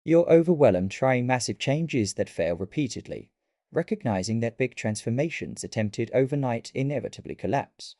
You're overwhelmed trying massive changes that fail repeatedly, recognizing that big transformations attempted overnight inevitably collapse,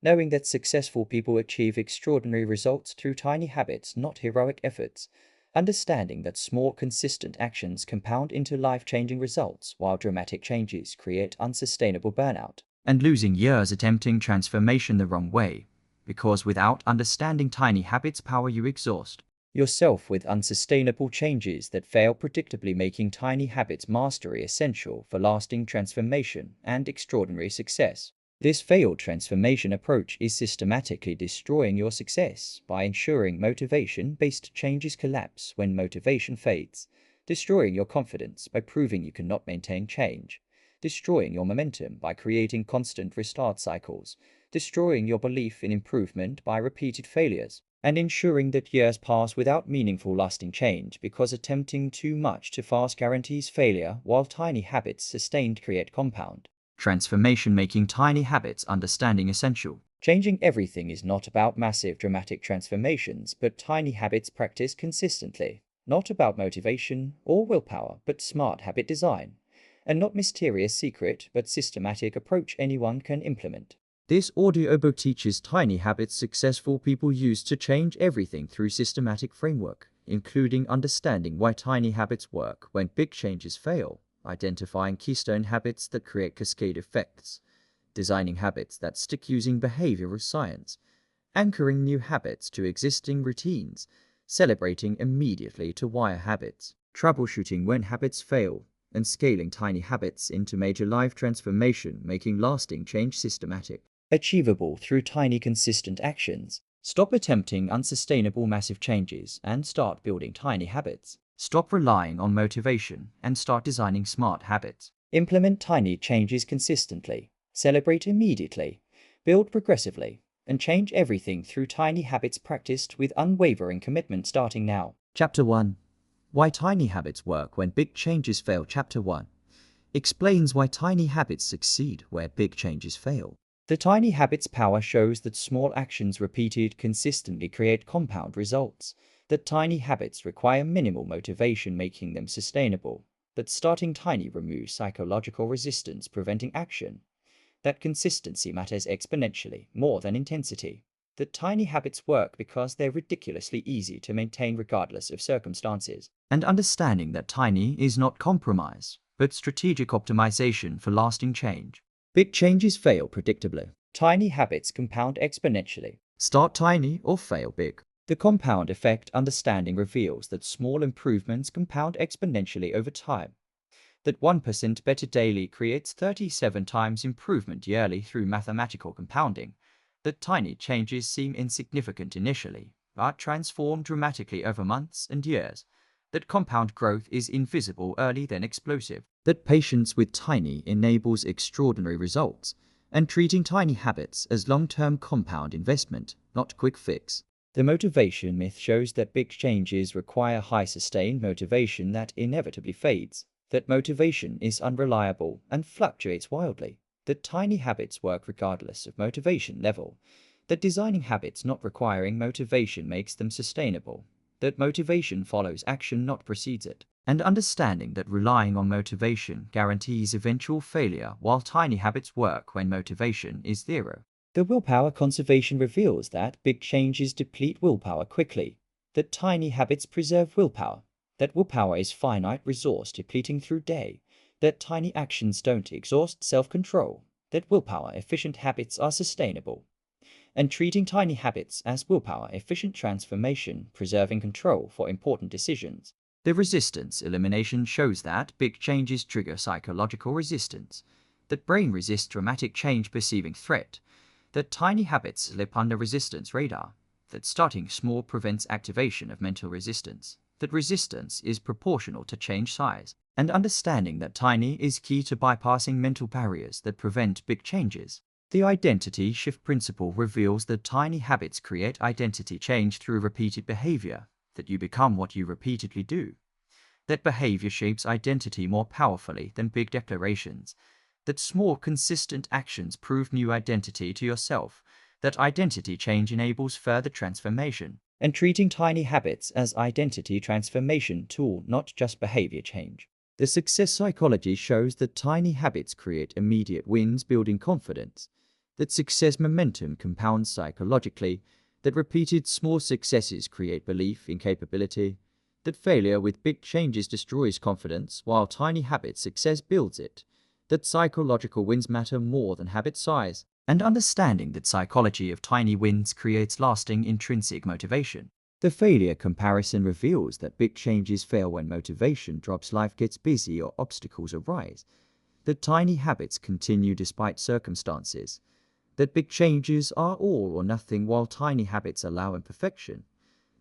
knowing that successful people achieve extraordinary results through tiny habits, not heroic efforts, understanding that small, consistent actions compound into life-changing results while dramatic changes create unsustainable burnout, and losing years attempting transformation the wrong way, because without understanding tiny habits' power you exhaust yourself with unsustainable changes that fail, predictably making tiny habits mastery essential for lasting transformation and extraordinary success. This failed transformation approach is systematically destroying your success by ensuring motivation-based changes collapse when motivation fades, destroying your confidence by proving you cannot maintain change, destroying your momentum by creating constant restart cycles, destroying your belief in improvement by repeated failures, and ensuring that years pass without meaningful lasting change because attempting too much too fast guarantees failure, while tiny habits sustained create compound transformation, making tiny habits understanding essential. Changing everything is not about massive dramatic transformations, but tiny habits practiced consistently. Not about motivation or willpower, but smart habit design. And not mysterious secret, but systematic approach anyone can implement. This audiobook teaches tiny habits successful people use to change everything through systematic framework, including understanding why tiny habits work when big changes fail, identifying keystone habits that create cascade effects, designing habits that stick using behavioral science, anchoring new habits to existing routines, celebrating immediately to wire habits, troubleshooting when habits fail, and scaling tiny habits into major life transformation, making lasting change systematic, achievable through tiny consistent actions. Stop attempting unsustainable massive changes and start building tiny habits. Stop relying on motivation and start designing smart habits. Implement tiny changes consistently. Celebrate immediately. Build progressively. And change everything through tiny habits practiced with unwavering commitment starting now. Chapter 1. Why tiny habits work when big changes fail. Chapter 1 explains why tiny habits succeed where big changes fail. The tiny habits' power shows that small actions repeated consistently create compound results, that tiny habits require minimal motivation, making them sustainable, that starting tiny removes psychological resistance, preventing action, that consistency matters exponentially more than intensity, that tiny habits work because they're ridiculously easy to maintain regardless of circumstances, and understanding that tiny is not compromise, but strategic optimization for lasting change. Big changes fail predictably. Tiny habits compound exponentially. Start tiny or fail big. The compound effect understanding reveals that small improvements compound exponentially over time. That 1% better daily creates 37 times improvement yearly through mathematical compounding. That tiny changes seem insignificant initially, but transform dramatically over months and years. That compound growth is invisible early then explosive. That patience with tiny enables extraordinary results, and treating tiny habits as long-term compound investment, not quick fix. The motivation myth shows that big changes require high sustained motivation that inevitably fades, that motivation is unreliable and fluctuates wildly, that tiny habits work regardless of motivation level, that designing habits not requiring motivation makes them sustainable, that motivation follows action not precedes it, and understanding that relying on motivation guarantees eventual failure while tiny habits work when motivation is zero. The willpower conservation reveals that big changes deplete willpower quickly, that tiny habits preserve willpower, that willpower is finite resource depleting through day, that tiny actions don't exhaust self-control, that willpower efficient habits are sustainable, and treating tiny habits as willpower efficient transformation, preserving control for important decisions. The resistance elimination shows that big changes trigger psychological resistance, that brain resists dramatic change perceiving threat, that tiny habits slip under resistance radar, that starting small prevents activation of mental resistance, that resistance is proportional to change size, and understanding that tiny is key to bypassing mental barriers that prevent big changes. The identity shift principle reveals that tiny habits create identity change through repeated behavior, that you become what you repeatedly do, that behavior shapes identity more powerfully than big declarations, that small consistent actions prove new identity to yourself, that identity change enables further transformation. and treating tiny habits as identity transformation tool, not just behavior change. The success psychology shows that tiny habits create immediate wins, building confidence, that success momentum compounds psychologically, that repeated small successes create belief in capability, that failure with big changes destroys confidence while tiny habit success builds it, that psychological wins matter more than habit size, and understanding that psychology of tiny wins creates lasting intrinsic motivation. The failure comparison reveals that big changes fail when motivation drops, life gets busy, or obstacles arise, that tiny habits continue despite circumstances, that big changes are all or nothing while tiny habits allow imperfection,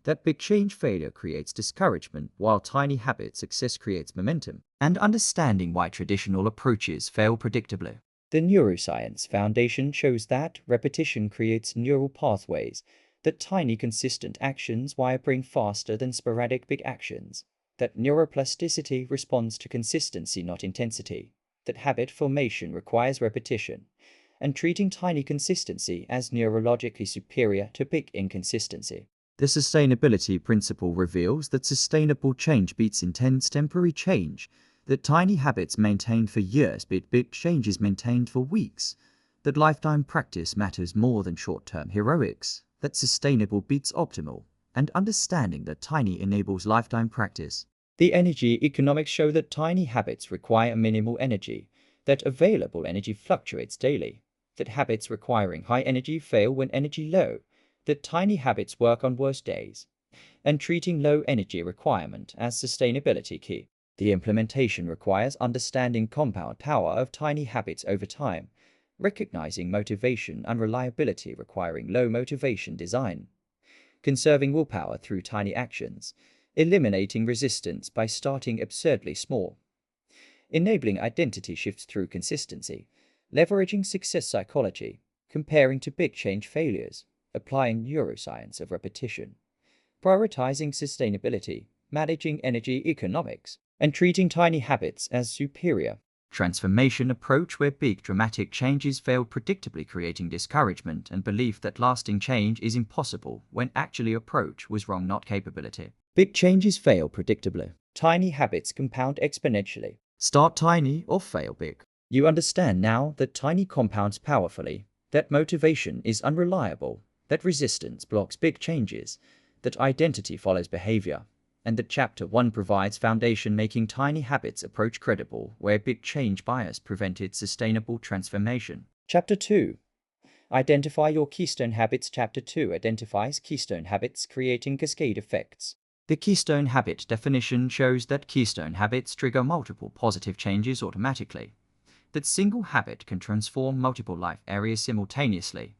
that big change failure creates discouragement while tiny habit success creates momentum, and understanding why traditional approaches fail predictably. The neuroscience foundation shows that repetition creates neural pathways, that tiny consistent actions wire brain faster than sporadic big actions, that neuroplasticity responds to consistency not intensity, that habit formation requires repetition, and treating tiny consistency as neurologically superior to big inconsistency. The sustainability principle reveals that sustainable change beats intense temporary change, that tiny habits maintained for years beat big changes maintained for weeks, that lifetime practice matters more than short-term heroics, that sustainable beats optimal, and understanding that tiny enables lifetime practice. The energy economics show that tiny habits require minimal energy, that available energy fluctuates daily, that habits requiring high energy fail when energy low, that tiny habits work on worse days, and treating low energy requirement as sustainability key. The implementation requires understanding compound power of tiny habits over time, recognizing motivation and reliability requiring low motivation design, conserving willpower through tiny actions, eliminating resistance by starting absurdly small, enabling identity shifts through consistency, leveraging success psychology, comparing to big change failures, applying neuroscience of repetition, prioritizing sustainability, managing energy economics, and treating tiny habits as superior. Transformation approach where big dramatic changes fail predictably, creating discouragement and belief that lasting change is impossible when actually approach was wrong, not capability. Big changes fail predictably. Tiny habits compound exponentially. Start tiny or fail big. You understand now that tiny compounds powerfully, that motivation is unreliable, that resistance blocks big changes, that identity follows behavior, and that Chapter 1 provides foundation making tiny habits approach credible where big change bias prevented sustainable transformation. Chapter 2. Identify your keystone habits. Chapter 2 identifies keystone habits, creating cascade effects. The keystone habit definition shows that keystone habits trigger multiple positive changes automatically, that single habit can transform multiple life areas simultaneously,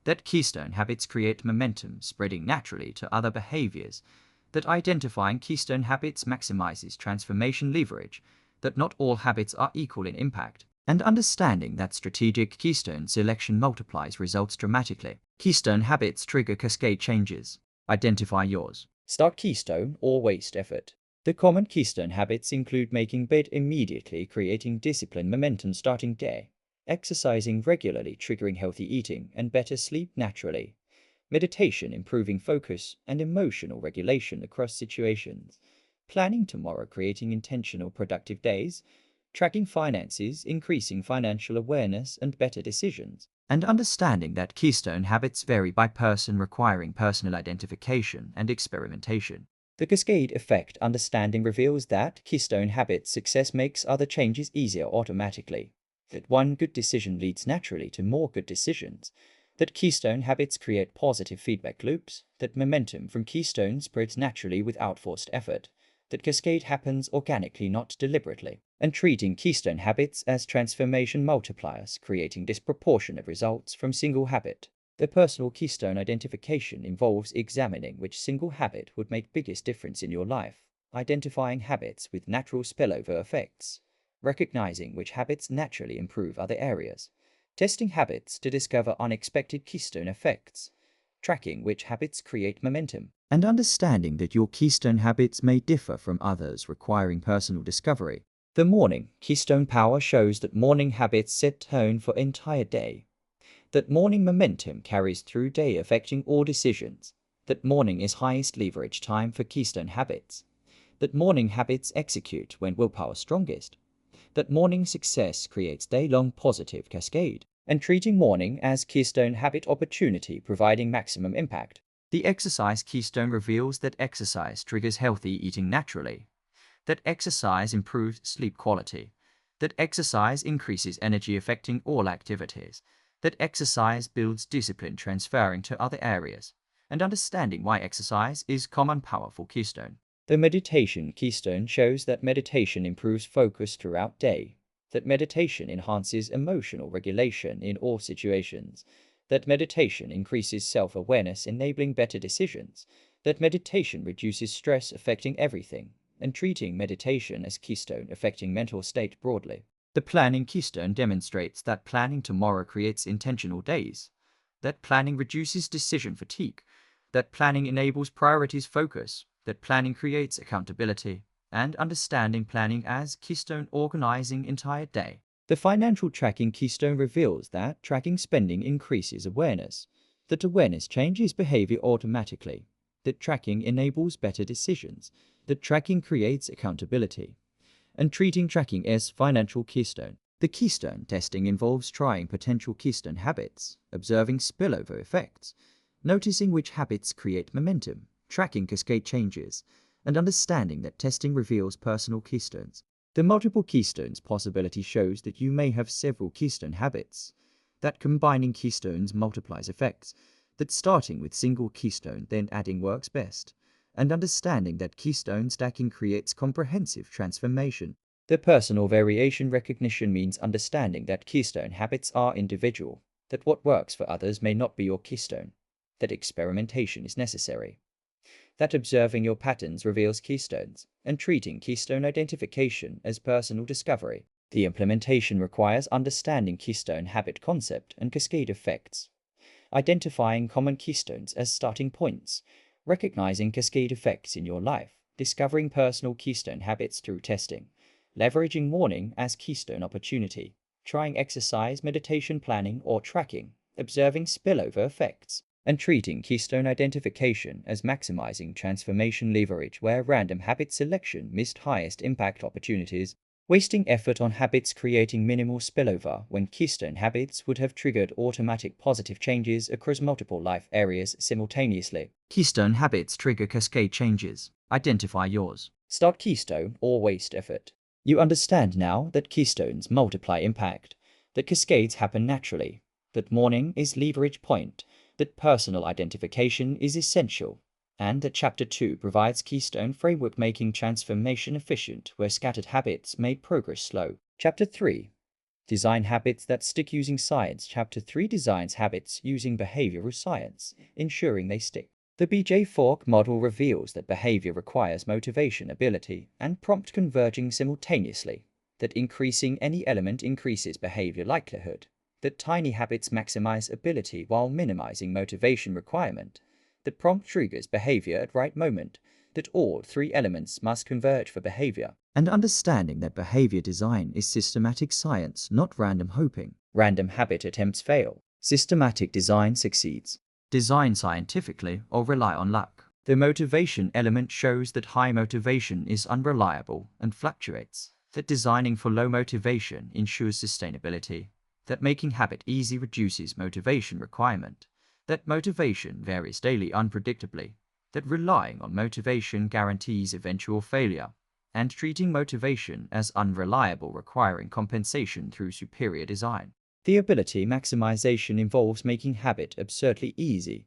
that keystone habits create momentum spreading naturally to other behaviors, that identifying keystone habits maximizes transformation leverage, that not all habits are equal in impact, and understanding that strategic keystone selection multiplies results dramatically. Keystone habits trigger cascade changes. Identify yours. Start keystone or waste effort. The common keystone habits include making bed immediately, creating discipline momentum starting day, exercising regularly triggering healthy eating and better sleep naturally, meditation improving focus and emotional regulation across situations, planning tomorrow creating intentional productive days, tracking finances increasing financial awareness and better decisions, and understanding that keystone habits vary by person requiring personal identification and experimentation. The cascade effect understanding reveals that keystone habit success makes other changes easier automatically, that one good decision leads naturally to more good decisions, that keystone habits create positive feedback loops, that momentum from keystone spreads naturally without forced effort, that cascade happens organically not deliberately, and treating keystone habits as transformation multipliers, creating disproportionate results from single habit. The personal keystone identification involves examining which single habit would make biggest difference in your life, identifying habits with natural spillover effects, recognizing which habits naturally improve other areas, testing habits to discover unexpected keystone effects, tracking which habits create momentum, and understanding that your keystone habits may differ from others requiring personal discovery. The morning keystone power shows that morning habits set tone for entire day, that morning momentum carries through day affecting all decisions, that morning is highest leverage time for keystone habits, that morning habits execute when willpower strongest, that morning success creates day-long positive cascade, and treating morning as keystone habit opportunity providing maximum impact. The exercise keystone reveals that exercise triggers healthy eating naturally, that exercise improves sleep quality, that exercise increases energy affecting all activities, that exercise builds discipline transferring to other areas, and understanding why exercise is common powerful keystone. The meditation keystone shows that meditation improves focus throughout day, that meditation enhances emotional regulation in all situations, that meditation increases self-awareness enabling better decisions, that meditation reduces stress affecting everything, and treating meditation as keystone affecting mental state broadly. The planning keystone demonstrates that planning tomorrow creates intentional days, that planning reduces decision fatigue, that planning enables priorities focus, that planning creates accountability, and understanding planning as keystone organizing entire day. The financial tracking keystone reveals that tracking spending increases awareness, that awareness changes behavior automatically, that tracking enables better decisions, that tracking creates accountability, and treating tracking as financial keystone. The keystone testing involves trying potential keystone habits, observing spillover effects, noticing which habits create momentum, tracking cascade changes, and understanding that testing reveals personal keystones. The multiple keystones possibility shows that you may have several keystone habits, that combining keystones multiplies effects, that starting with single keystone then adding works best, and understanding that keystone stacking creates comprehensive transformation. The personal variation recognition means understanding that keystone habits are individual, that what works for others may not be your keystone, that experimentation is necessary, that observing your patterns reveals keystones, and treating keystone identification as personal discovery. The implementation requires understanding keystone habit concept and cascade effects, identifying common keystones as starting points, recognizing cascade effects in your life, discovering personal keystone habits through testing, leveraging morning as keystone opportunity, trying exercise, meditation planning, or tracking, observing spillover effects, and treating keystone identification as maximizing transformation leverage where random habit selection missed highest impact opportunities, wasting effort on habits creating minimal spillover when keystone habits would have triggered automatic positive changes across multiple life areas simultaneously. Keystone habits trigger cascade changes. Identify yours. Start keystone or waste effort. You understand now that keystones multiply impact, that cascades happen naturally, that morning is leverage point, that personal identification is essential, and that Chapter 2 provides keystone framework making transformation efficient where scattered habits make progress slow. Chapter 3. Design habits that stick using science. Chapter 3 designs habits using behavioral science, ensuring they stick. The BJ Fogg model reveals that behavior requires motivation, ability, and prompt converging simultaneously, that increasing any element increases behavior likelihood, that tiny habits maximize ability while minimizing motivation requirement, that prompt triggers behavior at right moment, that all three elements must converge for behavior, and understanding that behavior design is systematic science, not random hoping. Random habit attempts fail. Systematic design succeeds. Design scientifically or rely on luck. The motivation element shows that high motivation is unreliable and fluctuates, that designing for low motivation ensures sustainability, that making habit easy reduces motivation requirement, that motivation varies daily unpredictably, that relying on motivation guarantees eventual failure, and treating motivation as unreliable requiring compensation through superior design. The ability maximization involves making habit absurdly easy,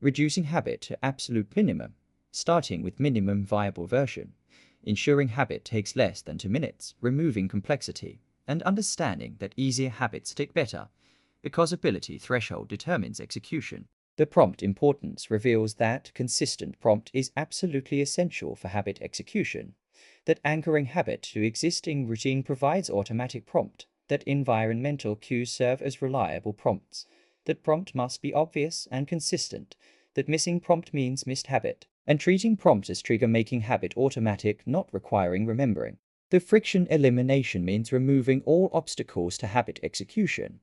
reducing habit to absolute minimum, starting with minimum viable version, ensuring habit takes less than 2 minutes, removing complexity, and understanding that easier habits stick better, because ability threshold determines execution. The prompt importance reveals that consistent prompt is absolutely essential for habit execution, that anchoring habit to existing routine provides automatic prompt, that environmental cues serve as reliable prompts, that prompt must be obvious and consistent, that missing prompt means missed habit, and treating prompt as trigger making habit automatic not requiring remembering. The friction elimination means removing all obstacles to habit execution,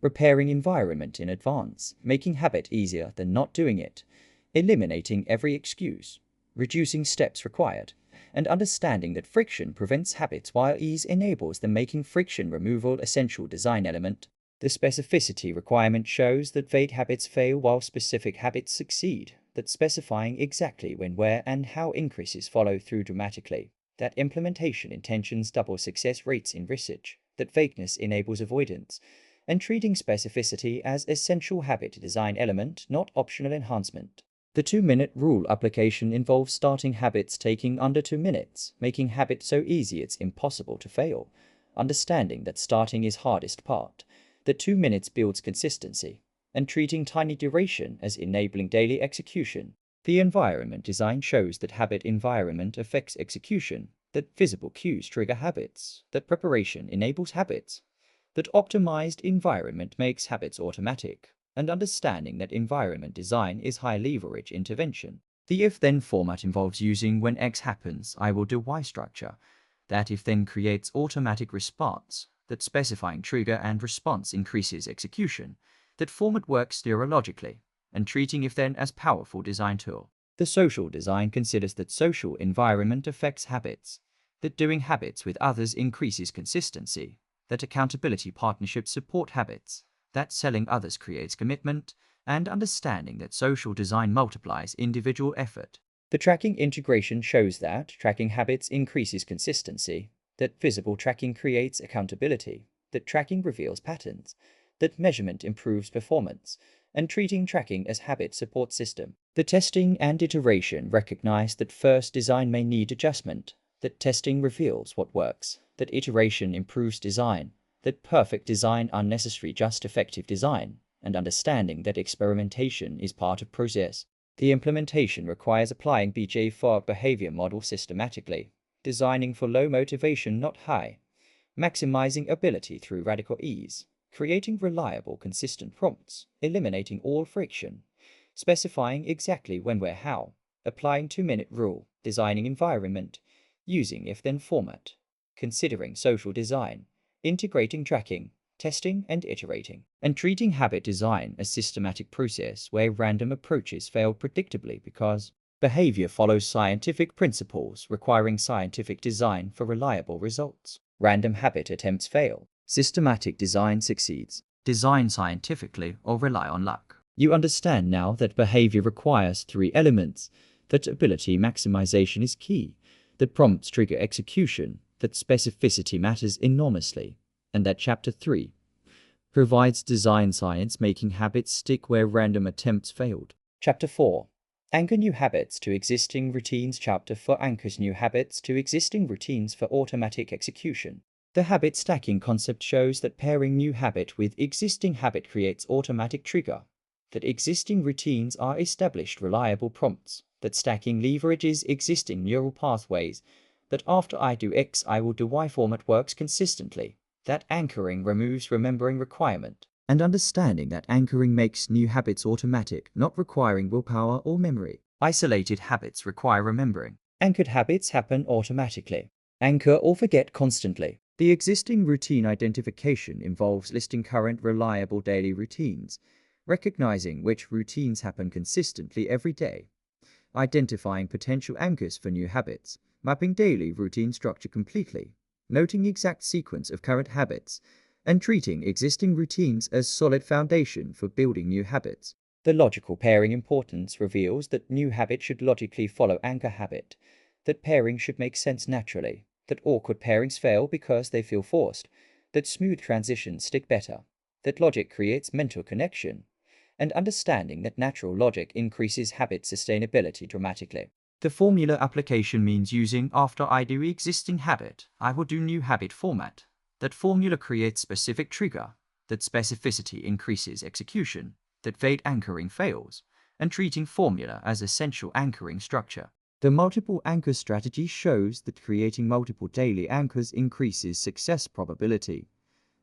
preparing environment in advance, making habit easier than not doing it, eliminating every excuse, reducing steps required, and understanding that friction prevents habits while ease enables them, making friction removal essential design element. The specificity requirement shows that vague habits fail while specific habits succeed, that specifying exactly when, where, and how increases follow through dramatically, that implementation intentions double success rates in research, that vagueness enables avoidance, and treating specificity as essential habit design element, not optional enhancement. The 2-minute rule application involves starting habits taking under 2 minutes, making habits so easy it's impossible to fail. Understanding that starting is hardest part, that 2 minutes builds consistency, and treating tiny duration as enabling daily execution. The environment design shows that habit environment affects execution, that visible cues trigger habits, that preparation enables habits, that optimized environment makes habits automatic, and understanding that environment design is high leverage intervention. The if-then format involves using when X happens, I will do Y structure. That if-then creates automatic response, that specifying trigger and response increases execution, that format works neurologically, and treating if-then as powerful design tool. The social design considers that social environment affects habits, that doing habits with others increases consistency, that accountability partnerships support habits, that selling others creates commitment, and understanding that social design multiplies individual effort. The tracking integration shows that tracking habits increases consistency, that visible tracking creates accountability, that tracking reveals patterns, that measurement improves performance, and treating tracking as habit support system. The testing and iteration recognize that first design may need adjustment, that testing reveals what works, that iteration improves design, that perfect design unnecessary just effective design, and understanding that experimentation is part of process. The implementation requires applying BJ Fogg behavior model systematically, designing for low motivation not high, maximizing ability through radical ease, creating reliable consistent prompts, eliminating all friction, specifying exactly when, where, how, applying 2-minute rule, designing environment, using if-then format, considering social design, integrating tracking, testing and iterating, and treating habit design as systematic process where random approaches fail predictably because behavior follows scientific principles requiring scientific design for reliable results. Random habit attempts fail. Systematic design succeeds. Design scientifically or rely on luck. You understand now that behavior requires 3 elements, that ability maximization is key, that prompts trigger execution, that specificity matters enormously, and that Chapter 3 provides design science making habits stick where random attempts failed. Chapter 4. Anchor new habits to existing routines. Chapter 4 anchors new habits to existing routines for automatic execution. The habit stacking concept shows that pairing new habit with existing habit creates automatic trigger, that existing routines are established reliable prompts, that stacking leverages existing neural pathways, that after I do X I will do Y format works consistently, that anchoring removes remembering requirement, and understanding that anchoring makes new habits automatic, not requiring willpower or memory. Isolated habits require remembering. Anchored habits happen automatically. Anchor or forget constantly. The existing routine identification involves listing current reliable daily routines, recognizing which routines happen consistently every day, identifying potential anchors for new habits, mapping daily routine structure completely, noting exact sequence of current habits, and treating existing routines as solid foundation for building new habits. The logical pairing importance reveals that new habit should logically follow anchor habit, that pairing should make sense naturally, that awkward pairings fail because they feel forced, that smooth transitions stick better, that logic creates mental connection, and understanding that natural logic increases habit sustainability dramatically. The formula application means using after I do existing habit, I will do new habit format. That formula creates specific trigger, that specificity increases execution, that vague anchoring fails, and treating formula as essential anchoring structure. The multiple anchor strategy shows that creating multiple daily anchors increases success probability,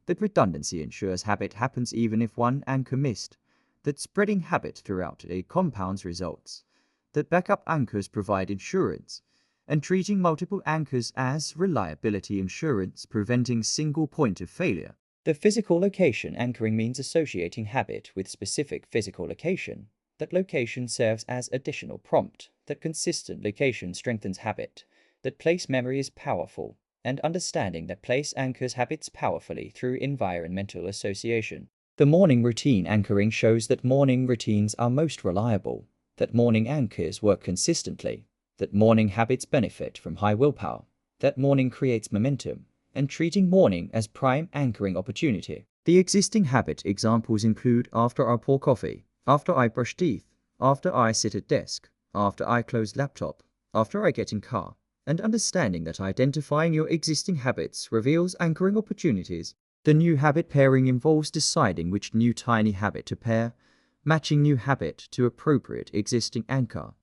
that redundancy ensures habit happens even if one anchor missed, that spreading habit throughout a compounds results, that backup anchors provide insurance, and treating multiple anchors as reliability insurance, preventing single point of failure. The physical location anchoring means associating habit with specific physical location, that location serves as additional prompt, that consistent location strengthens habit, that place memory is powerful, and understanding that place anchors habits powerfully through environmental association. The morning routine anchoring shows that morning routines are most reliable, that morning anchors work consistently, that morning habits benefit from high willpower, that morning creates momentum, and treating morning as prime anchoring opportunity. The existing habit examples include after I pour coffee, after I brush teeth, after I sit at desk, after I close laptop, after I get in car, and understanding that identifying your existing habits reveals anchoring opportunities. The new habit pairing involves deciding which new tiny habit to pair, matching new habit to appropriate existing anchor,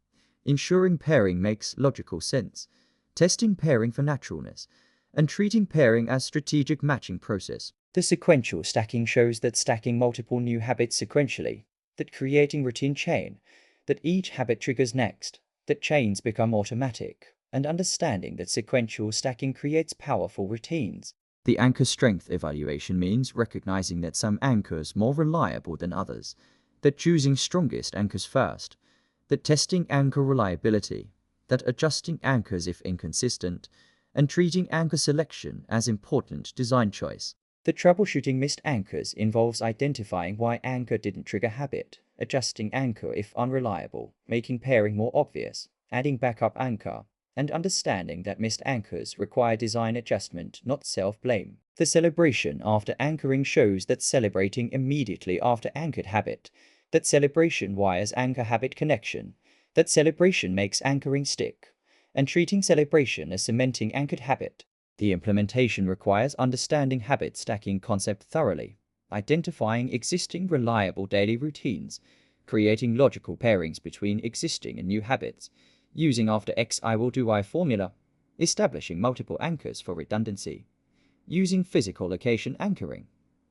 ensuring pairing makes logical sense, testing pairing for naturalness, and treating pairing as strategic matching process. The sequential stacking shows that stacking multiple new habits sequentially, that creating routine chain, that each habit triggers next, that chains become automatic, and understanding that sequential stacking creates powerful routines. The anchor strength evaluation means recognizing that some anchors more reliable than others, that choosing strongest anchors first, that testing anchor reliability, that adjusting anchors if inconsistent, and treating anchor selection as important design choice. The troubleshooting missed anchors involves identifying why anchor didn't trigger habit, adjusting anchor if unreliable, making pairing more obvious, adding backup anchor, and understanding that missed anchors require design adjustment, not self-blame. The celebration after anchoring shows that celebrating immediately after anchored habit, that celebration wires anchor habit connection, that celebration makes anchoring stick, and treating celebration as cementing anchored habit. The implementation requires understanding habit stacking concept thoroughly, identifying existing reliable daily routines, creating logical pairings between existing and new habits, using after X I will do Y formula, establishing multiple anchors for redundancy, using physical location anchoring,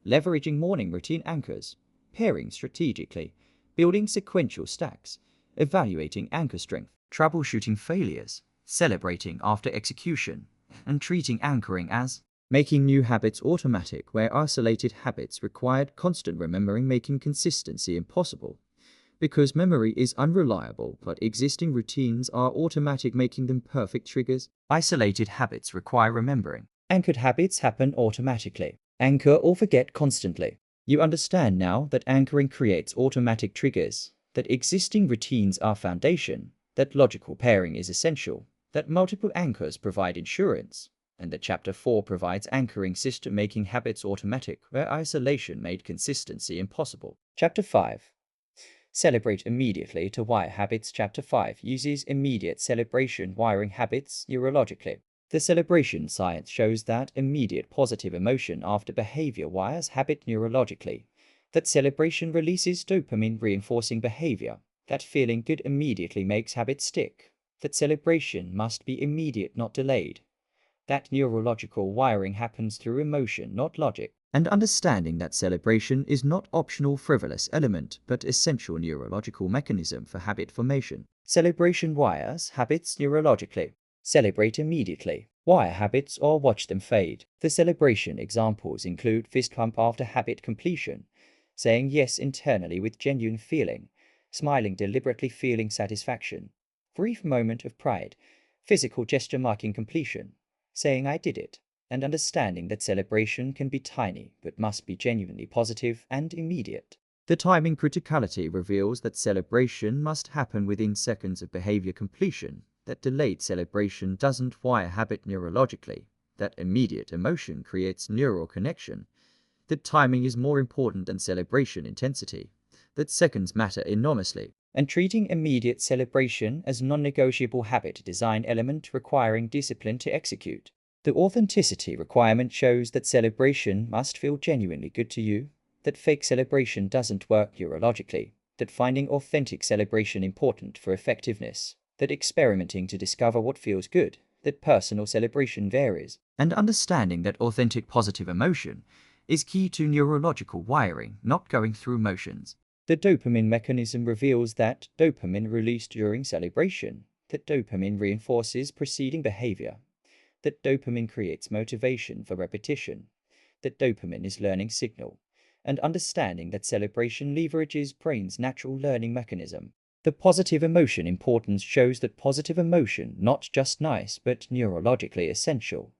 leveraging morning routine anchors, pairing strategically, building sequential stacks, evaluating anchor strength, troubleshooting failures, celebrating after execution, and treating anchoring as making new habits automatic where isolated habits required constant remembering, making consistency impossible because memory is unreliable, but existing routines are automatic, making them perfect triggers. Isolated habits require remembering. Anchored habits happen automatically. Anchor or forget constantly. You understand now that anchoring creates automatic triggers, that existing routines are foundation, that logical pairing is essential, that multiple anchors provide insurance, and that Chapter 4 provides anchoring system making habits automatic where isolation made consistency impossible. Chapter 5. Celebrate immediately to wire habits. Chapter 5 uses immediate celebration wiring habits neurologically. The celebration science shows that immediate positive emotion after behavior wires habit neurologically, that celebration releases dopamine reinforcing behavior, that feeling good immediately makes habits stick, that celebration must be immediate, not delayed, that neurological wiring happens through emotion, not logic, and understanding that celebration is not optional frivolous element but essential neurological mechanism for habit formation. Celebration wires habits neurologically. Celebrate immediately. Wire habits or watch them fade. The celebration examples include fist pump after habit completion, saying yes internally with genuine feeling, smiling deliberately feeling satisfaction, brief moment of pride, physical gesture marking completion, saying I did it, and understanding that celebration can be tiny but must be genuinely positive and immediate. The timing criticality reveals that celebration must happen within seconds of behavior completion, that delayed celebration doesn't wire habit neurologically, that immediate emotion creates neural connection, that timing is more important than celebration intensity, that seconds matter enormously, and treating immediate celebration as non-negotiable habit design element requiring discipline to execute. The authenticity requirement shows that celebration must feel genuinely good to you, that fake celebration doesn't work neurologically, that finding authentic celebration important for effectiveness, that experimenting to discover what feels good, that personal celebration varies, and understanding that authentic positive emotion is key to neurological wiring, not going through motions. The dopamine mechanism reveals that dopamine released during celebration, that dopamine reinforces preceding behavior, that dopamine creates motivation for repetition, that dopamine is learning signal, and understanding that celebration leverages brain's natural learning mechanism. The positive emotion importance shows that positive emotion not just nice but neurologically essential,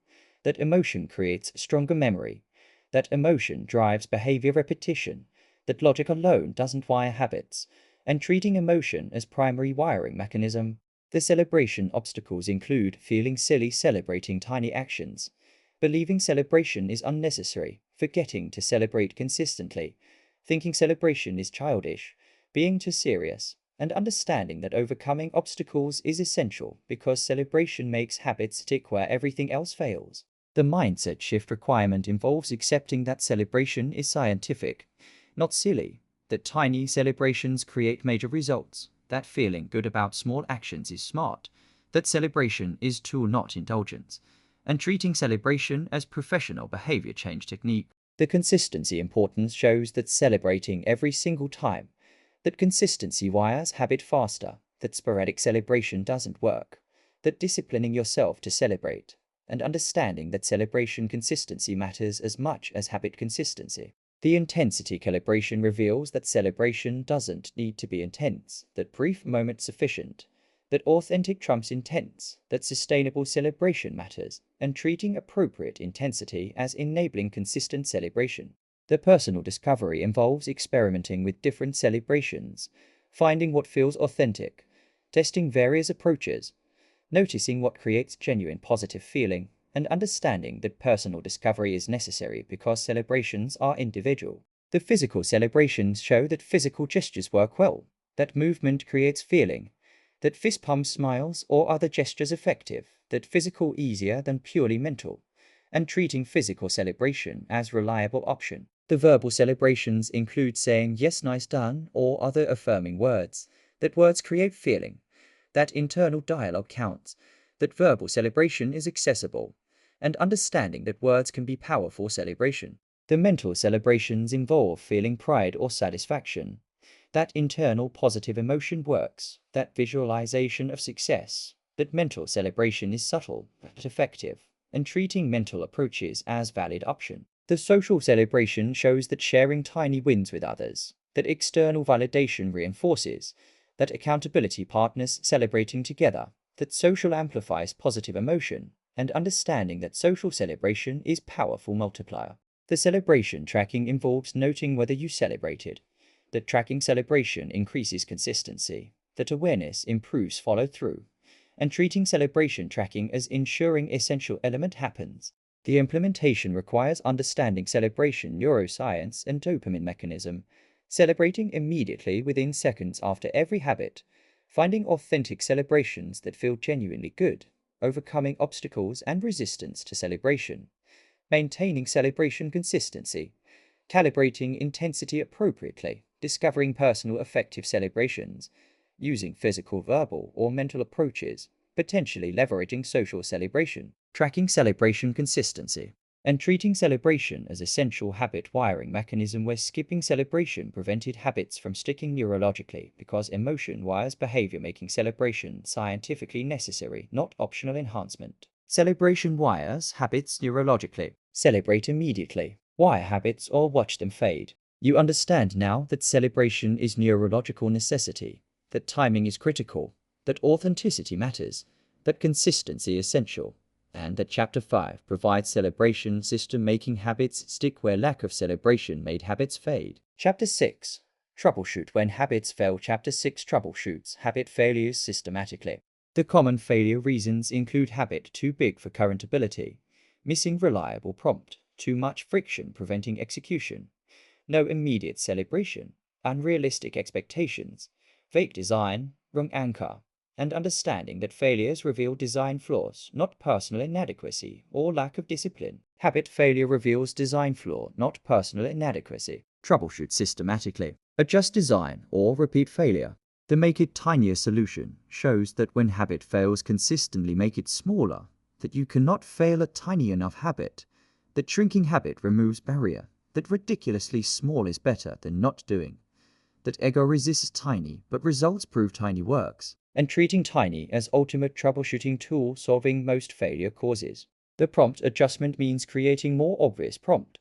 that emotion creates stronger memory, that emotion drives behavior repetition, that logic alone doesn't wire habits, and treating emotion as primary wiring mechanism. The celebration obstacles include feeling silly celebrating tiny actions, believing celebration is unnecessary, forgetting to celebrate consistently, thinking celebration is childish, being too serious, and understanding that overcoming obstacles is essential because celebration makes habits stick where everything else fails. The mindset shift requirement involves accepting that celebration is scientific, not silly, that tiny celebrations create major results, that feeling good about small actions is smart, that celebration is tool not indulgence, and treating celebration as professional behavior change technique. The consistency importance shows that celebrating every single time, that consistency wires habit faster, that sporadic celebration doesn't work, that disciplining yourself to celebrate, and understanding that celebration consistency matters as much as habit consistency. The intensity calibration reveals that celebration doesn't need to be intense, that brief moments sufficient, that authentic trumps intense, that sustainable celebration matters, and treating appropriate intensity as enabling consistent celebration. The personal discovery involves experimenting with different celebrations, finding what feels authentic, testing various approaches, noticing what creates genuine positive feeling, and understanding that personal discovery is necessary because celebrations are individual. The physical celebrations show that physical gestures work well, that movement creates feeling, that fist pumps, smiles, or other gestures effective, that physical easier than purely mental, and treating physical celebration as reliable option. The verbal celebrations include saying yes, nice done, or other affirming words, that words create feeling, that internal dialogue counts, that verbal celebration is accessible, and understanding that words can be powerful celebration. The mental celebrations involve feeling pride or satisfaction, that internal positive emotion works, that visualization of success, that mental celebration is subtle but effective, and treating mental approaches as valid option. The social celebration shows that sharing tiny wins with others, that external validation reinforces, that accountability partners celebrating together, that social amplifies positive emotion, and understanding that social celebration is powerful multiplier. The celebration tracking involves noting whether you celebrated, that tracking celebration increases consistency, that awareness improves follow-through, and treating celebration tracking as ensuring essential element happens. The implementation requires understanding celebration neuroscience and dopamine mechanism, celebrating immediately within seconds after every habit, finding authentic celebrations that feel genuinely good, overcoming obstacles and resistance to celebration, maintaining celebration consistency, calibrating intensity appropriately, discovering personal effective celebrations, using physical, verbal, or mental approaches, potentially leveraging social celebration, tracking celebration consistency, and treating celebration as essential habit wiring mechanism where skipping celebration prevented habits from sticking neurologically because emotion wires behavior making celebration scientifically necessary, not optional enhancement. Celebration wires habits neurologically. Celebrate immediately. Wire habits or watch them fade. You understand now that celebration is neurological necessity, that timing is critical, that authenticity matters, that consistency is essential, and that Chapter 5 provides celebration system making habits stick where lack of celebration made habits fade. Chapter 6. Troubleshoot when habits fail. Chapter 6 troubleshoots habit failures systematically. The common failure reasons include habit too big for current ability, missing reliable prompt, too much friction preventing execution, no immediate celebration, unrealistic expectations, vague design, wrong anchor, and understanding that failures reveal design flaws, not personal inadequacy or lack of discipline. Habit failure reveals design flaw, not personal inadequacy. Troubleshoot systematically. Adjust design or repeat failure. The make it tinier solution shows that when habit fails, consistently make it smaller, that you cannot fail a tiny enough habit, that shrinking habit removes barrier, that ridiculously small is better than not doing, that ego resists tiny but results prove tiny works, and treating tiny as ultimate troubleshooting tool solving most failure causes. The prompt adjustment means creating more obvious prompt,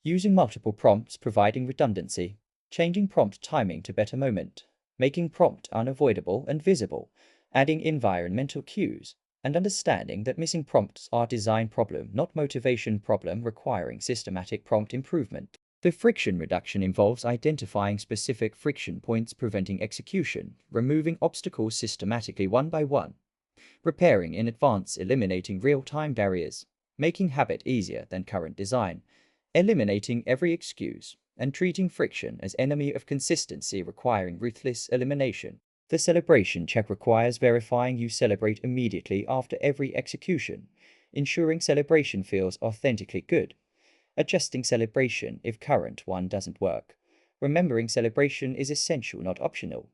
Using multiple prompts providing redundancy, changing prompt timing to better moment, making prompt unavoidable and visible, adding environmental cues, and understanding that missing prompts are design problem, not motivation problem requiring systematic prompt improvement. The friction reduction involves identifying specific friction points preventing execution, removing obstacles systematically one by one, repairing in advance, eliminating real-time barriers, making habit easier than current design, eliminating every excuse, and treating friction as enemy of consistency requiring ruthless elimination. The celebration check requires verifying you celebrate immediately after every execution, ensuring celebration feels authentically good, adjusting celebration if current one doesn't work, remembering celebration is essential not optional,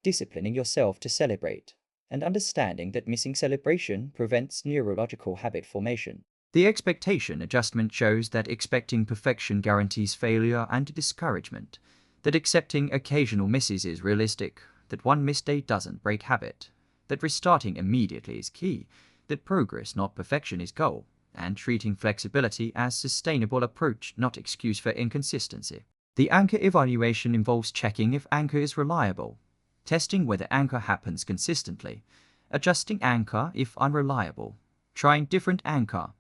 disciplining yourself to celebrate, and understanding that missing celebration prevents neurological habit formation. The expectation adjustment shows that expecting perfection guarantees failure and discouragement, that accepting occasional misses is realistic, that one missed day doesn't break habit, that restarting immediately is key, that progress not perfection is goal, and treating flexibility as sustainable approach not excuse for inconsistency. The anchor evaluation involves checking if anchor is reliable, testing whether anchor happens consistently, adjusting anchor if unreliable, trying different anchor,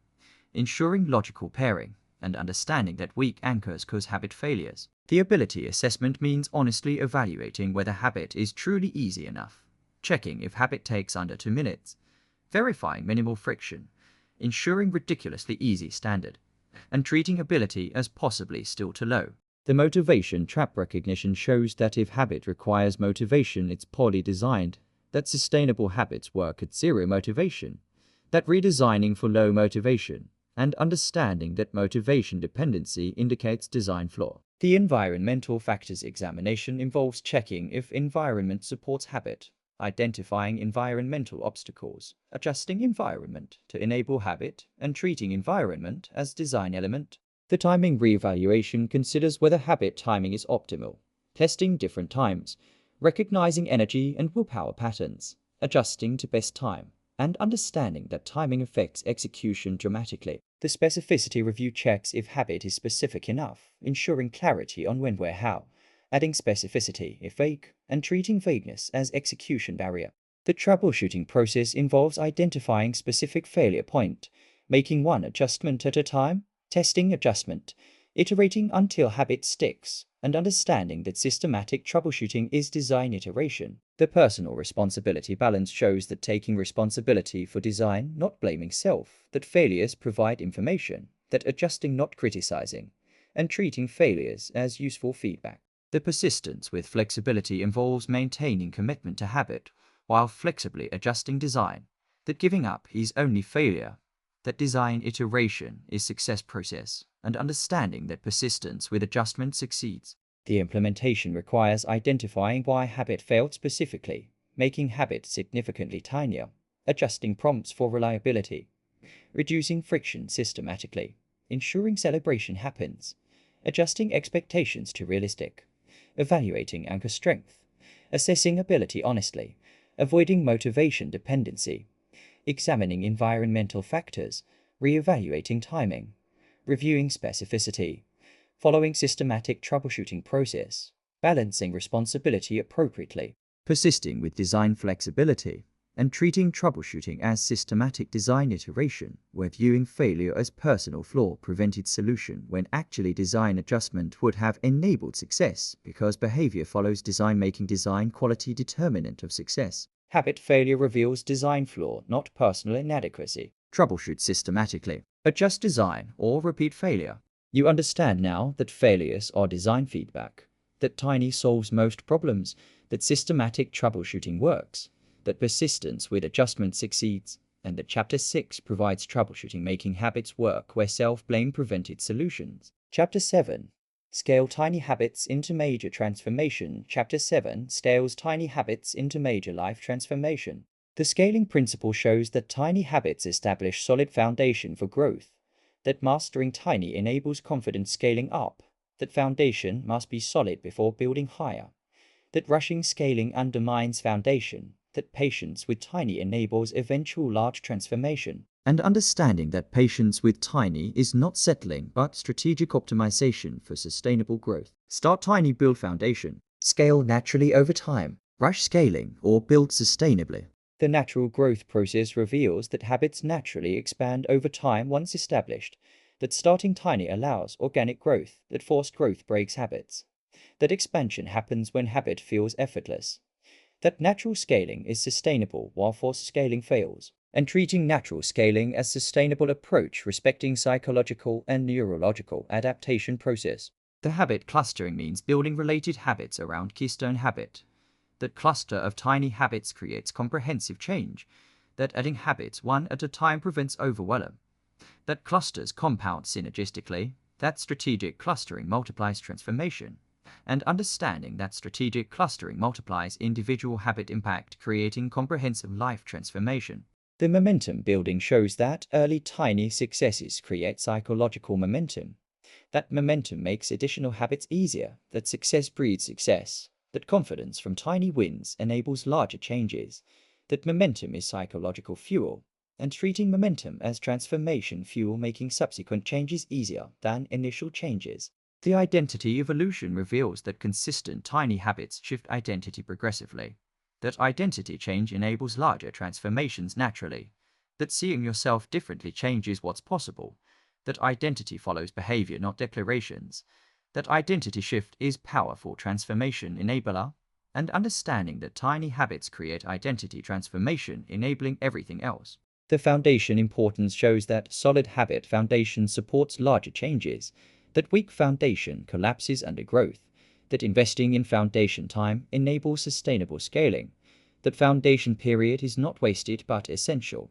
ensuring logical pairing, and understanding that weak anchors cause habit failures. The ability assessment means honestly evaluating whether habit is truly easy enough, checking if habit takes under 2 minutes, verifying minimal friction, ensuring ridiculously easy standard, and treating ability as possibly still too low. The motivation trap recognition shows that if habit requires motivation, it's poorly designed, that sustainable habits work at zero motivation, that redesigning for low motivation, and understanding that motivation dependency indicates design flaw. The environmental factors examination involves checking if environment supports habit, identifying environmental obstacles, adjusting environment to enable habit, and treating environment as design element. The timing reevaluation considers whether habit timing is optimal, testing different times, recognizing energy and willpower patterns, adjusting to best time, and understanding that timing affects execution dramatically. The specificity review checks if habit is specific enough, ensuring clarity on when, where, how, adding specificity if vague, and treating vagueness as execution barrier. The troubleshooting process involves identifying specific failure point, making one adjustment at a time, testing adjustment, iterating until habit sticks, and understanding that systematic troubleshooting is design iteration. The personal responsibility balance shows that taking responsibility for design, not blaming self, that failures provide information, that adjusting, not criticizing, and treating failures as useful feedback. The persistence with flexibility involves maintaining commitment to habit while flexibly adjusting design, that giving up is only failure, that design iteration is success process, and understanding that persistence with adjustment succeeds. The implementation requires identifying why habit failed specifically, making habit significantly tinier, adjusting prompts for reliability, reducing friction systematically, ensuring celebration happens, adjusting expectations to realistic, evaluating anchor strength, assessing ability honestly, avoiding motivation dependency, examining environmental factors, re-evaluating timing, reviewing specificity, following systematic troubleshooting process, balancing responsibility appropriately, persisting with design flexibility, and treating troubleshooting as systematic design iteration, where viewing failure as personal flaw prevented solution when actually design adjustment would have enabled success because behavior follows design, making design quality determinant of success. Habit failure reveals design flaw, not personal inadequacy. Troubleshoot systematically. Adjust design or repeat failure. You understand now that failures are design feedback, that Tiny solves most problems, that systematic troubleshooting works, that persistence with adjustment succeeds, and that Chapter 6 provides troubleshooting making habits work where self-blame prevented solutions. Chapter 7. Scale tiny habits into major transformation. Chapter 7 scales tiny habits into major life transformation. The scaling principle shows that tiny habits establish solid foundation for growth, that mastering tiny enables confident scaling up, that foundation must be solid before building higher, that rushing scaling undermines foundation, that patience with tiny enables eventual large transformation. and understanding that patience with tiny is not settling but strategic optimization for sustainable growth. Start tiny, build foundation. Scale naturally over time. Rush scaling or build sustainably. The natural growth process reveals that habits naturally expand over time once established, that starting tiny allows organic growth, that forced growth breaks habits, that expansion happens when habit feels effortless, that natural scaling is sustainable while forced scaling fails, and treating natural scaling as sustainable approach respecting psychological and neurological adaptation process. The habit clustering means building related habits around keystone habit. That cluster of tiny habits creates comprehensive change, that adding habits one at a time prevents overwhelm, that clusters compound synergistically, that strategic clustering multiplies transformation, and understanding that strategic clustering multiplies individual habit impact, creating comprehensive life transformation. The momentum building shows that early tiny successes create psychological momentum, that momentum makes additional habits easier, that success breeds success, that confidence from tiny wins enables larger changes, that momentum is psychological fuel, and treating momentum as transformation fuel making subsequent changes easier than initial changes. The identity evolution reveals that consistent tiny habits shift identity progressively, that identity change enables larger transformations naturally, that seeing yourself differently changes what's possible, that identity follows behavior, not declarations, that identity shift is powerful transformation enabler, and understanding that tiny habits create identity transformation enabling everything else. The foundation importance shows that solid habit foundation supports larger changes, that weak foundation collapses under growth, that investing in foundation time enables sustainable scaling, that foundation period is not wasted but essential,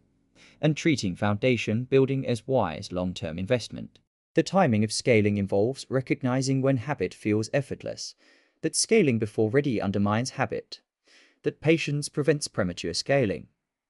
and treating foundation building as wise long-term investment. The timing of scaling involves recognizing when habit feels effortless, that scaling before ready undermines habit, that patience prevents premature scaling,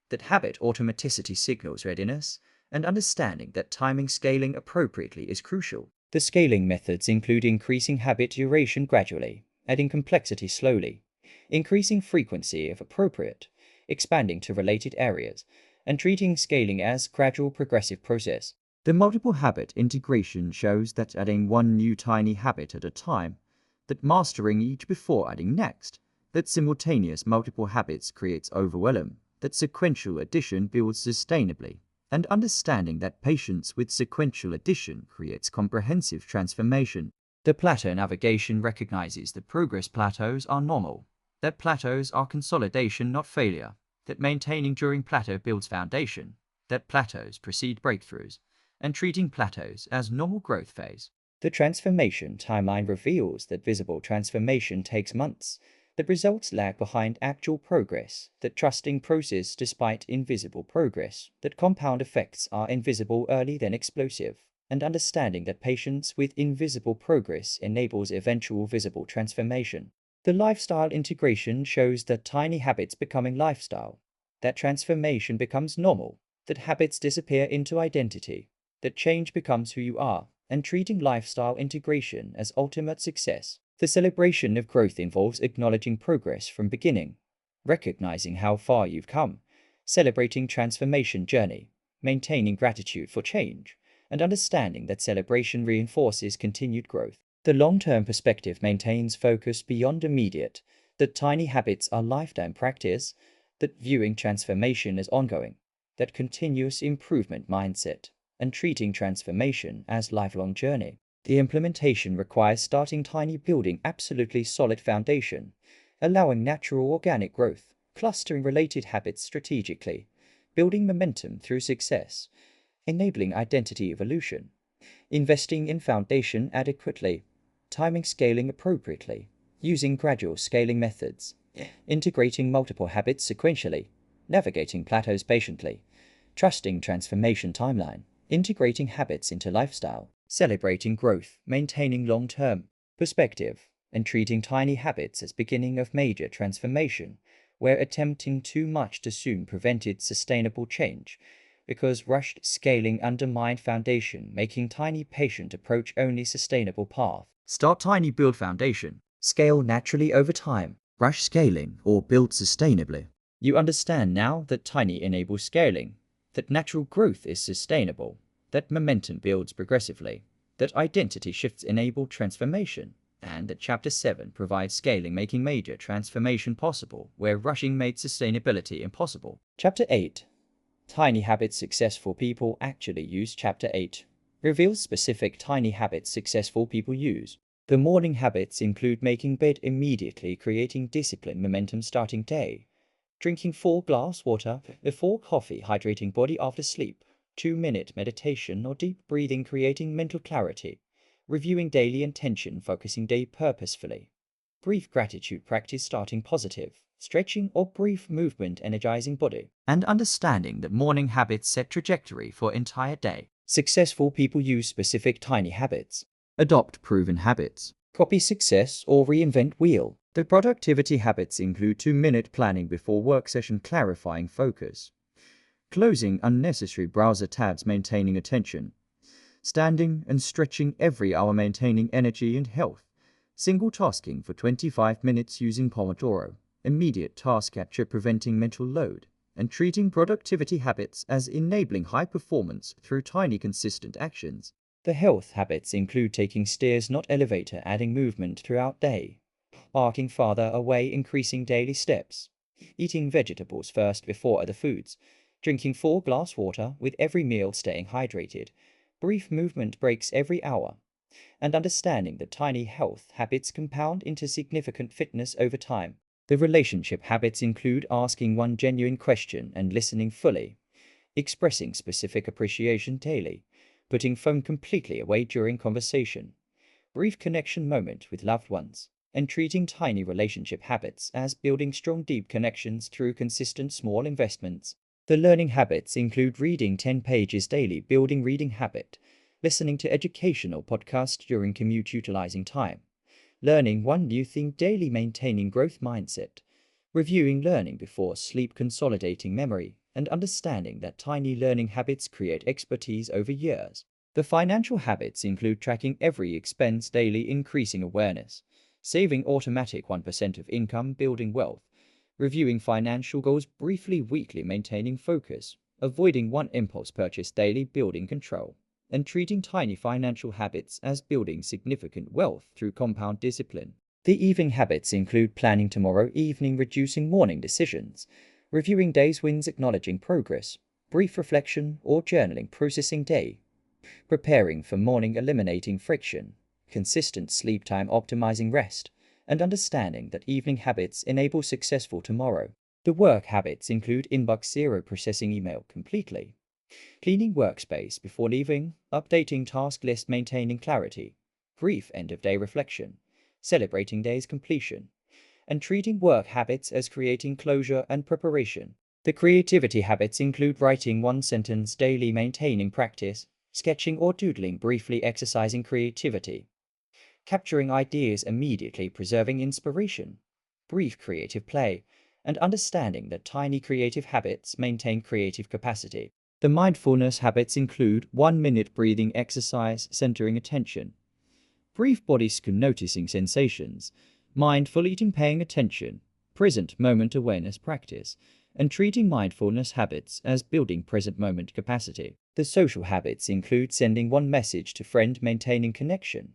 that habit automaticity signals readiness, and understanding that timing scaling appropriately is crucial. The scaling methods include increasing habit duration gradually, adding complexity slowly, increasing frequency if appropriate, expanding to related areas, and treating scaling as gradual progressive process. The multiple habit integration shows that adding one new tiny habit at a time, that mastering each before adding next, that simultaneous multiple habits creates overwhelm, that sequential addition builds sustainably, and understanding that patience with sequential addition creates comprehensive transformation. The plateau navigation recognizes that progress plateaus are normal, that plateaus are consolidation, not failure, that maintaining during plateau builds foundation, that plateaus precede breakthroughs, and treating plateaus as normal growth phase. The transformation timeline reveals that visible transformation takes months, that results lag behind actual progress, that trusting process despite invisible progress, that compound effects are invisible early then explosive, and understanding that patience with invisible progress enables eventual visible transformation. The lifestyle integration shows that tiny habits becoming lifestyle, that transformation becomes normal, that habits disappear into identity, that change becomes who you are, and treating lifestyle integration as ultimate success. The celebration of growth involves acknowledging progress from beginning, recognizing how far you've come, celebrating transformation journey, maintaining gratitude for change, and understanding that celebration reinforces continued growth. The long-term perspective maintains focus beyond immediate, that tiny habits are lifetime practice, that viewing transformation as ongoing, that continuous improvement mindset, and treating transformation as lifelong journey. The implementation requires starting tiny, building absolutely solid foundation, allowing natural organic growth, clustering related habits strategically, building momentum through success, enabling identity evolution, investing in foundation adequately, timing scaling appropriately, using gradual scaling methods, integrating multiple habits sequentially, navigating plateaus patiently, trusting transformation timeline, integrating habits into lifestyle, celebrating growth, maintaining long-term perspective, and treating tiny habits as beginning of major transformation, where attempting too much too soon prevented sustainable change, because rushed scaling undermined foundation, making tiny patient approach only sustainable path. Start tiny, build foundation, scale naturally over time, rush scaling or build sustainably. You understand now that tiny enables scaling, that natural growth is sustainable, that momentum builds progressively, that identity shifts enable transformation, and that Chapter 7 provides scaling, making major transformation possible where rushing made sustainability impossible. Chapter 8. Tiny habits successful people actually use. Chapter 8 reveals specific tiny habits successful people use. The morning habits include making bed immediately, creating discipline, momentum starting day, drinking 4 glass water before coffee, hydrating body after sleep, 2-minute meditation or deep breathing, creating mental clarity, reviewing daily intention, focusing day purposefully, brief gratitude practice starting positive, stretching or brief movement energizing body, and understanding that morning habits set trajectory for entire day. Successful people use specific tiny habits. Adopt proven habits. Copy success or reinvent wheel. The productivity habits include 2-minute planning before work session, clarifying focus, closing unnecessary browser tabs, maintaining attention, standing and stretching every hour, maintaining energy and health, single tasking for 25 minutes using Pomodoro, immediate task capture, preventing mental load, and treating productivity habits as enabling high performance through tiny consistent actions. The health habits include taking stairs not elevator, adding movement throughout day, walking farther away, increasing daily steps, eating vegetables first before other foods, drinking 4 glass water with every meal, staying hydrated, brief movement breaks every hour, and understanding that tiny health habits compound into significant fitness over time. The relationship habits include asking one genuine question and listening fully, expressing specific appreciation daily, putting phone completely away during conversation, brief connection moment with loved ones, and treating tiny relationship habits as building strong deep connections through consistent small investments. The learning habits include reading 10 pages daily, building reading habit, listening to educational podcasts during commute, utilizing time, learning one new thing daily, maintaining growth mindset, reviewing learning before sleep, consolidating memory, and understanding that tiny learning habits create expertise over years. The financial habits include tracking every expense daily, increasing awareness, saving automatic 1% of income, building wealth, reviewing financial goals briefly weekly, maintaining focus, avoiding one impulse purchase daily, building control, and treating tiny financial habits as building significant wealth through compound discipline. The evening habits include planning tomorrow evening, reducing morning decisions, reviewing day's wins, acknowledging progress, brief reflection or journaling, processing day, preparing for morning, eliminating friction, consistent sleep time, optimizing rest, and understanding that evening habits enable successful tomorrow. The work habits include inbox zero, processing email completely, cleaning workspace before leaving, updating task list, maintaining clarity, brief end-of-day reflection, celebrating day's completion, and treating work habits as creating closure and preparation. The creativity habits include writing 1 sentence daily, maintaining practice, sketching or doodling briefly, exercising creativity, capturing ideas immediately, preserving inspiration, brief creative play, and understanding that tiny creative habits maintain creative capacity. The mindfulness habits include 1-minute breathing exercise, centering attention, brief body scan, noticing sensations, mindful eating, paying attention, present moment awareness practice, and treating mindfulness habits as building present moment capacity. The social habits include sending 1 message to friend, maintaining connection,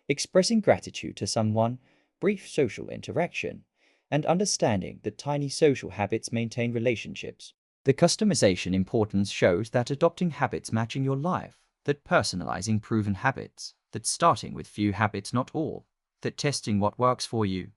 expressing gratitude to someone, brief social interaction, and understanding that tiny social habits maintain relationships. The customization importance shows that adopting habits matching your life, that personalizing proven habits, that starting with few habits, not all, that testing what works for you,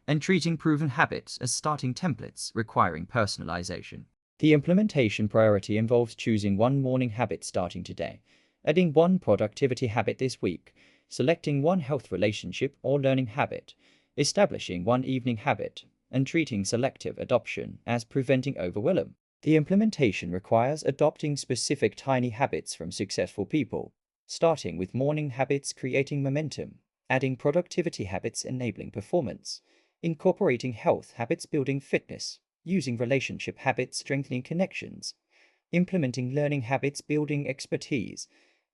and treating proven habits as starting templates requiring personalization. The implementation priority involves choosing 1 morning habit starting today, adding 1 productivity habit this week, selecting 1 health relationship or learning habit, establishing 1 evening habit, and treating selective adoption as preventing overwhelm. The implementation requires adopting specific tiny habits from successful people, starting with morning habits, creating momentum, adding productivity habits, enabling performance, incorporating health habits, building fitness, using relationship habits, strengthening connections, implementing learning habits, building expertise,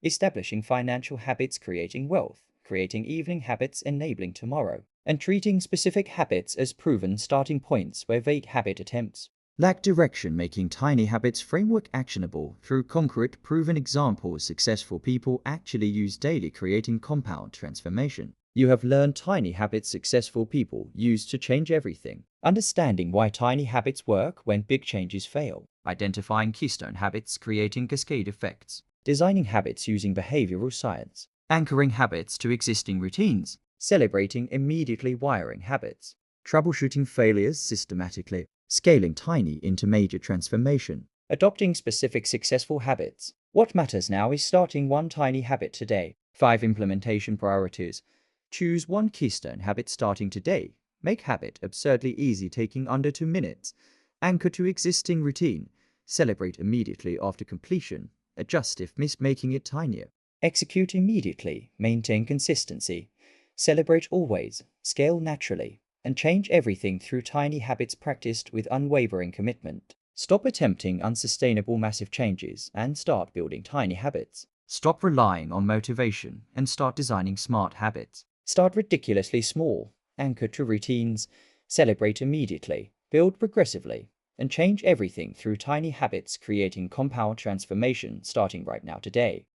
establishing financial habits, creating wealth, creating evening habits, enabling tomorrow, and treating specific habits as proven starting points where vague habit attempts Lack direction, making tiny habits framework actionable through concrete, proven examples successful people actually use daily, creating compound transformation. You have learned tiny habits successful people use to change everything. Understanding why tiny habits work when big changes fail. Identifying keystone habits, creating cascade effects. Designing habits using behavioral science. Anchoring habits to existing routines. Celebrating immediately, wiring habits. Troubleshooting failures systematically. Scaling tiny into major transformation. Adopting specific successful habits. What matters now is starting one tiny habit today. 5 implementation priorities. Choose one keystone habit starting today. Make habit absurdly easy, taking under 2 minutes. Anchor to existing routine. Celebrate immediately after completion. Adjust if missed, making it tinier. Execute immediately. Maintain consistency. Celebrate always. Scale naturally. And change everything through tiny habits practiced with unwavering commitment. Stop attempting unsustainable massive changes and start building tiny habits. Stop relying on motivation and start designing smart habits. Start ridiculously small, anchor to routines, celebrate immediately, build progressively, and change everything through tiny habits, creating compound transformation starting right now today.